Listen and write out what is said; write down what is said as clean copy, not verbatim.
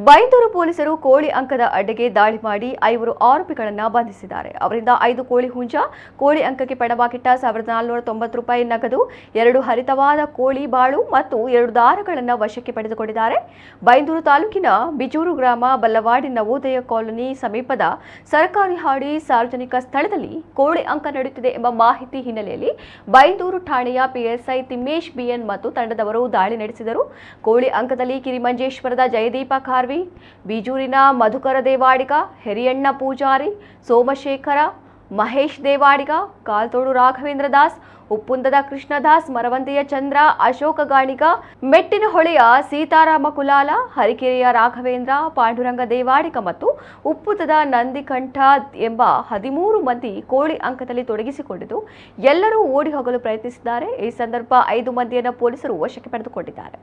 ಬೈಂದೂರು ಪೊಲೀಸರು ಕೋಳಿ ಅಂಕದ ಅಡ್ಡೆಗೆ ದಾಳಿ ಮಾಡಿ 5 ಆರೋಪಿಗಳನ್ನು ಬಂಧಿಸಿದ್ದಾರೆ. ಅವರಿಂದ 5 ಕೋಳಿ ಹುಂಜ, ಕೋಳಿ ಅಂಕಕ್ಕೆ ಪಣವಾಗಿಟ್ಟ ₹1490 ನಗದು, 2 ಹರಿತವಾದ ಕೋಳಿ ಬಾಳು ಮತ್ತು 2 ದಾರಗಳನ್ನು ವಶಕ್ಕೆ ಪಡೆದುಕೊಂಡಿದ್ದಾರೆ. ಬೈಂದೂರು ತಾಲೂಕಿನ ಬಿಜೂರು ಗ್ರಾಮ ಬಲ್ಲವಾಡಿ ನವೋದಯ ಕಾಲೋನಿ ಸಮೀಪದ ಸರ್ಕಾರಿ ಹಾಡಿ ಸಾರ್ವಜನಿಕ ಸ್ಥಳದಲ್ಲಿ ಕೋಳಿ ಅಂಕ ನಡೆಯುತ್ತಿದೆ ಎಂಬ ಮಾಹಿತಿ ಹಿನ್ನೆಲೆಯಲ್ಲಿ ಬೈಂದೂರು ಠಾಣೆಯ ಪಿಎಸ್ಐ ತಿಮ್ಮೇಶ್ ಬಿಎನ್ ಮತ್ತು ತಂಡದವರು ದಾಳಿ ನಡೆಸಿದರು. ಕೋಳಿ ಅಂಕದಲ್ಲಿ ಕಿರಿಮಂಜೇಶ್ವರದ ಜಯದೀಪ ಕಾರ್ವಿ, ಬಿಜೂರಿನ ಮಧುಕರ ದೇವಾಡಿಗ, ಹೆರಿಯಣ್ಣ ಪೂಜಾರಿ, ಸೋಮಶೇಖರ, ಮಹೇಶ್ ದೇವಾಡಿಗ, ಕಾಲ್ತೋಡು ರಾಘವೇಂದ್ರ ದಾಸ್, ಉಪ್ಪುಂದದ ಕೃಷ್ಣದಾಸ್, ಮರವಂತೆಯ ಚಂದ್ರ, ಅಶೋಕ ಗಾಣಿಗ, ಮೆಟ್ಟಿನಹೊಳೆಯ ಸೀತಾರಾಮ ಕುಲಾಲ, ಹರಿಕೆರೆಯ ರಾಘವೇಂದ್ರ, ಪಾಂಡುರಂಗ ದೇವಾಡಿಗ ಮತ್ತು ಉಪ್ಪುದದ ನಂದಿಕಂಠ ಎಂಬ 13 ಮಂದಿ ಕೋಳಿ ಅಂಕದಲ್ಲಿ ತೊಡಗಿಸಿಕೊಂಡಿದ್ದು ಎಲ್ಲರೂ ಓಡಿ ಹೋಗಲು ಪ್ರಯತ್ನಿಸಿದ್ದಾರೆ. ಈ ಸಂದರ್ಭ 5 ಮಂದಿಯನ್ನು ಪೊಲೀಸರು ವಶಕ್ಕೆ ಪಡೆದುಕೊಂಡಿದ್ದಾರೆ.